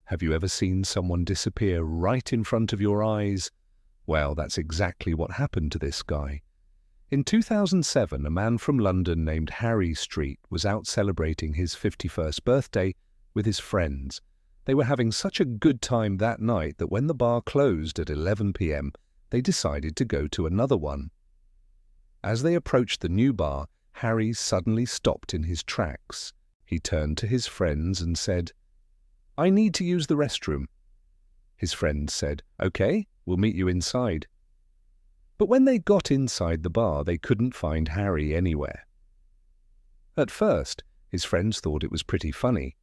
Have you ever seen someone disappear right in front of your eyes? Well, that's exactly what happened to this guy. In 2007, a man from London named Harry Street was out celebrating his 51st birthday with his friends. They were having such a good time that night that when the bar closed at 11 p.m., they decided to go to another one. As they approached the new bar, Harry suddenly stopped in his tracks. He turned to his friends and said, "I need to use the restroom." His friends said, "Okay, we'll meet you inside." But when they got inside the bar, they couldn't find Harry anywhere. At first, his friends thought it was pretty funny.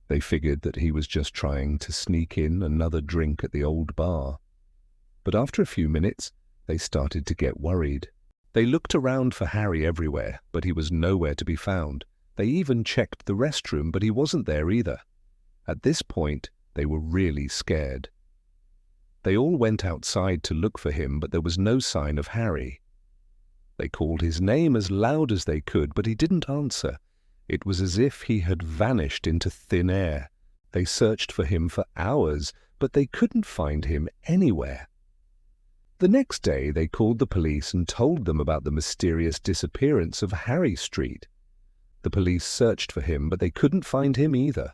They figured that he was just trying to sneak in another drink at the old bar. But after a few minutes, they started to get worried. They looked around for Harry everywhere, but he was nowhere to be found. They even checked the restroom, but he wasn't there either. At this point, they were really scared. They all went outside to look for him, but there was no sign of Harry. They called his name as loud as they could, but he didn't answer. It was as if he had vanished into thin air. They searched for him for hours, but they couldn't find him anywhere. The next day, they called the police and told them about the mysterious disappearance of Harry Street. The police searched for him, but they couldn't find him either.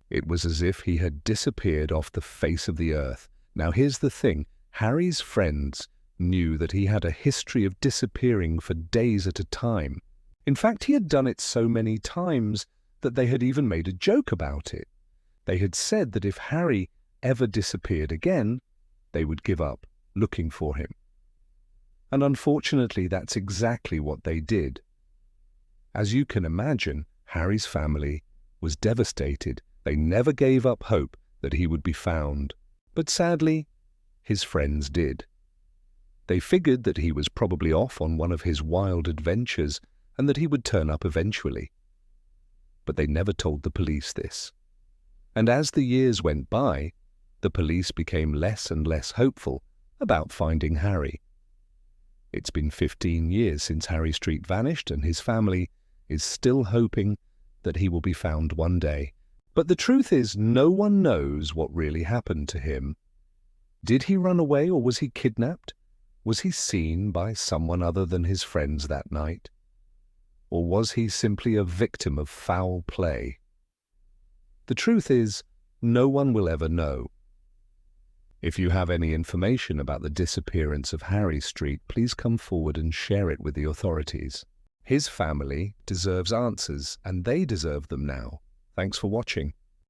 It was as if he had disappeared off the face of the earth. Now here's the thing, Harry's friends knew that he had a history of disappearing for days at a time. In fact, he had done it so many times that they had even made a joke about it. They had said that if Harry ever disappeared again, they would give up looking for him. And unfortunately, that's exactly what they did. As you can imagine, Harry's family was devastated. They never gave up hope that he would be found. But sadly, his friends did. They figured that he was probably off on one of his wild adventures and that he would turn up eventually. But they never told the police this. And as the years went by, the police became less and less hopeful about finding Harry. It's been 15 years since Harry Street vanished, and his family is still hoping that he will be found one day. But the truth is, no one knows what really happened to him. Did he run away, or was he kidnapped? Was he seen by someone other than his friends that night? Or was he simply a victim of foul play? The truth is, no one will ever know. If you have any information about the disappearance of Harry Street, please come forward and share it with the authorities. His family deserves answers, and they deserve them now. Thanks for watching.